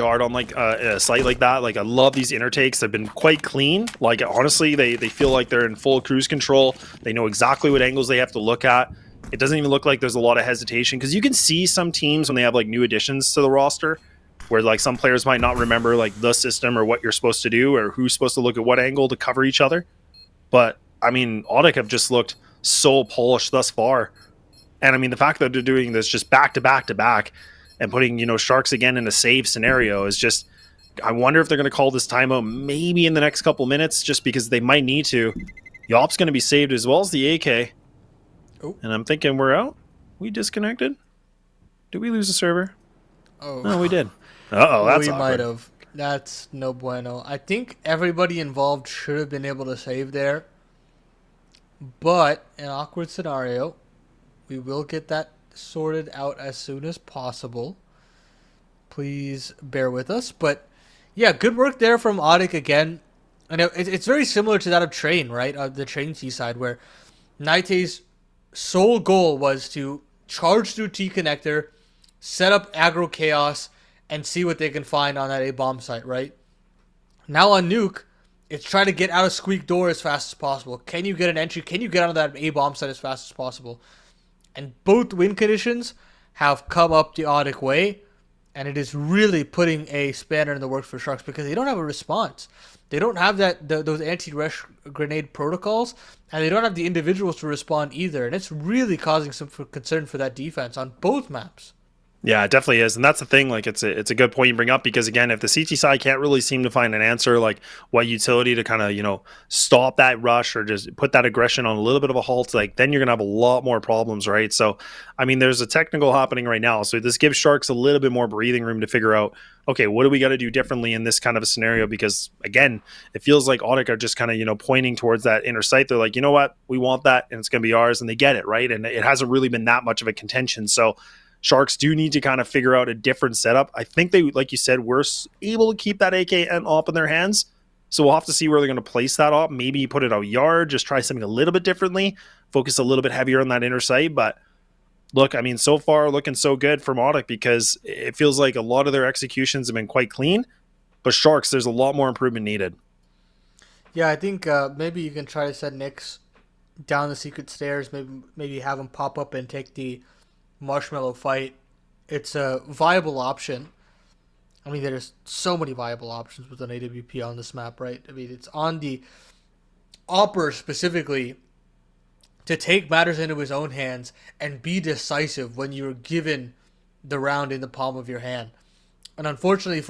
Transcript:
hard on like a site like that. Like I love these intertakes. They've been quite clean. Like honestly, they feel like they're in full cruise control. They know exactly what angles they have to look at. It doesn't even look like there's a lot of hesitation because you can see some teams when they have like new additions to the roster where like some players might not remember like the system or what you're supposed to do or who's supposed to look at what angle to cover each other. But I mean, Audic have just looked so polished thus far. And I mean, the fact that they're doing this just back to back to back and putting, Sharks again in a save scenario is just, I wonder if they're going to call this timeout maybe in the next couple minutes just because they might need to. Yop's going to be saved as well as the AK. Oh. And I'm thinking we're out. We disconnected? Did we lose a server? Oh. No, we did. Uh-oh, that's we awkward. might have. That's no bueno. I think everybody involved should have been able to save there. But an awkward scenario. We will get that sorted out as soon as possible. Please bear with us. But yeah, good work there from Audic again. And it's very similar to that of Train, right? The Train T side, where Naite's sole goal was to charge through T connector, set up aggro chaos, and see what they can find on that A bomb site, right? Now on Nuke, it's try to get out of Squeak door as fast as possible. Can you get an entry? Can you get out of that A bomb site as fast as possible? And both win conditions have come up the Audic way, and it is really putting a spanner in the works for Sharks because they don't have a response. They don't have those anti-rush grenade protocols, and they don't have the individuals to respond either. And it's really causing some concern for that defense on both maps. Yeah, it definitely is. And that's the thing, like it's a good point you bring up because again, if the CT side can't really seem to find an answer, like what utility to kind of, stop that rush or just put that aggression on a little bit of a halt, like then you're gonna have a lot more problems, right? So I mean there's a technical happening right now. So this gives Sharks a little bit more breathing room to figure out, okay, what do we gotta do differently in this kind of a scenario? Because again, it feels like Audic are just kind of, pointing towards that inner sight. They're like, you know what, we want that and it's gonna be ours, and they get it, right? And it hasn't really been that much of a contention. So Sharks do need to kind of figure out a different setup. I think they, like you said, were able to keep that AK and op in their hands. So we'll have to see where they're going to place that op. Maybe put it out yard, just try something a little bit differently, focus a little bit heavier on that inner sight. But look, I mean, so far looking so good from Audic because it feels like a lot of their executions have been quite clean. But Sharks, there's a lot more improvement needed. Yeah, I think maybe you can try to set Nyx down the secret stairs. Maybe have him pop up and take the Marshmallow fight. It's a viable option. I mean, there's so many viable options with an AWP on this map, right? I mean, it's on the Opper specifically to take matters into his own hands and be decisive when you're given the round in the palm of your hand. And unfortunately for